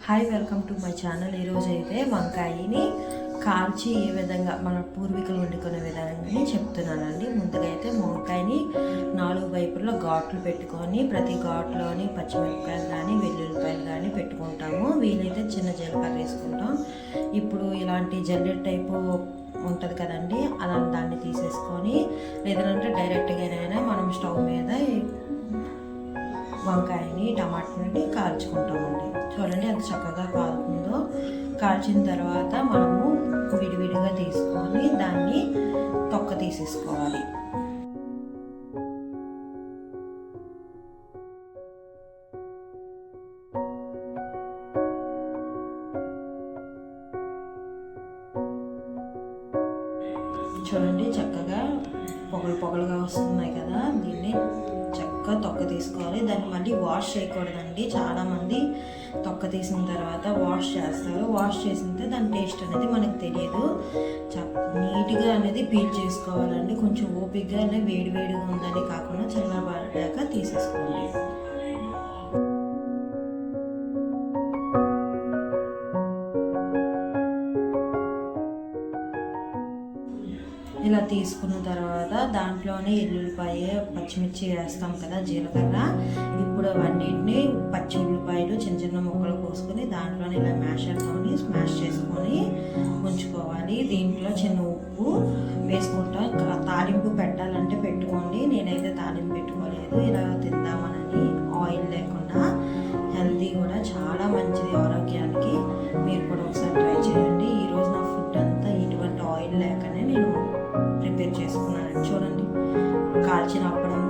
Hi, welcome to my channel. ఈరోజు అయితే వంకాయని కాల్చి ఏ విధంగా మన పూర్వీకులు వండుకునే విధానంగా చెప్తున్నానండి. ముందుగా అయితే వంకాయని 4 వైపుల్లో ఘాట్లు పెట్టుకొని ప్రతి ఘాట్లోని పచ్చిమిరపకాయలు కానీ వెల్లుల్లిపాయలు కానీ పెట్టుకుంటాము. వీలైతే చిన్న జీలకర్ర వేసుకుంటాం. ఇప్పుడు ఇలాంటి జల్లెడ్ టైపు ఉంటుంది కదండి, అలా దాన్ని తీసేసుకొని లేదంటే డైరెక్ట్గానైనా మనం స్టవ్ మీద వంకాయని టమాటాని కాల్చుకుంటామండి. చూడండి ఎంత చక్కగా కాలుతుందో. కాల్చిన తర్వాత మనము విడివిడిగా తీసుకొని దాన్ని తొక్క తీసేసుకోవాలి. చూడండి చక్కగా పొగలుగా వస్తున్నాయి కదా, దీన్ని చక్కగా తొక్క తీసుకోవాలి. దాన్ని మళ్ళీ వాష్ చేయకూడదండి. చాలామంది తొక్క తీసిన తర్వాత వాష్ చేస్తారు. వాష్ చేసితే దాని టేస్ట్ అనేది మనకు తెలియదు. నీట్గా అనేది పీల్ చేసుకోవాలండి. కొంచెం ఓపికగా వేడిగా ఉందని కాకుండా చల్లబడ్డాక తీసేసుకోండి. ఇలా తీసుకున్న తర్వాత దాంట్లోనే ఎల్లుల్లిపాయ పచ్చిమిర్చి వేస్తాం కదా, జీలకర్ర. ఇప్పుడు అవన్నిటిని పచ్చి ఉల్లిపాయలు చిన్న చిన్న ముక్కలు కోసుకొని దాంట్లోనే ఇలా మ్యాషర్తోని స్మాష్ చేసుకొని ఉంచుకోవాలి. దీంట్లో చిన్న ఉప్పు వేసుకుంటా. తాలింపు పెట్టాలంటే పెట్టుకోండి. నేనైతే తాలింపు పెట్టుకోలేదు. ఇలా తిందామనని ఆయిల్ లేకుండా. హెల్తీ కూడా చాలా మంచిది ఆరోగ్యానికి. మీరు కూడా ఒకసారి ట్రై చేయండి. ఈరోజు నా ఫుడ్ అంతా ఇటువంటి ఆయిల్ లేకనే నేను ప్రిపేర్ చేసుకున్నాను. చూడండి కాల్చిన అప్పడం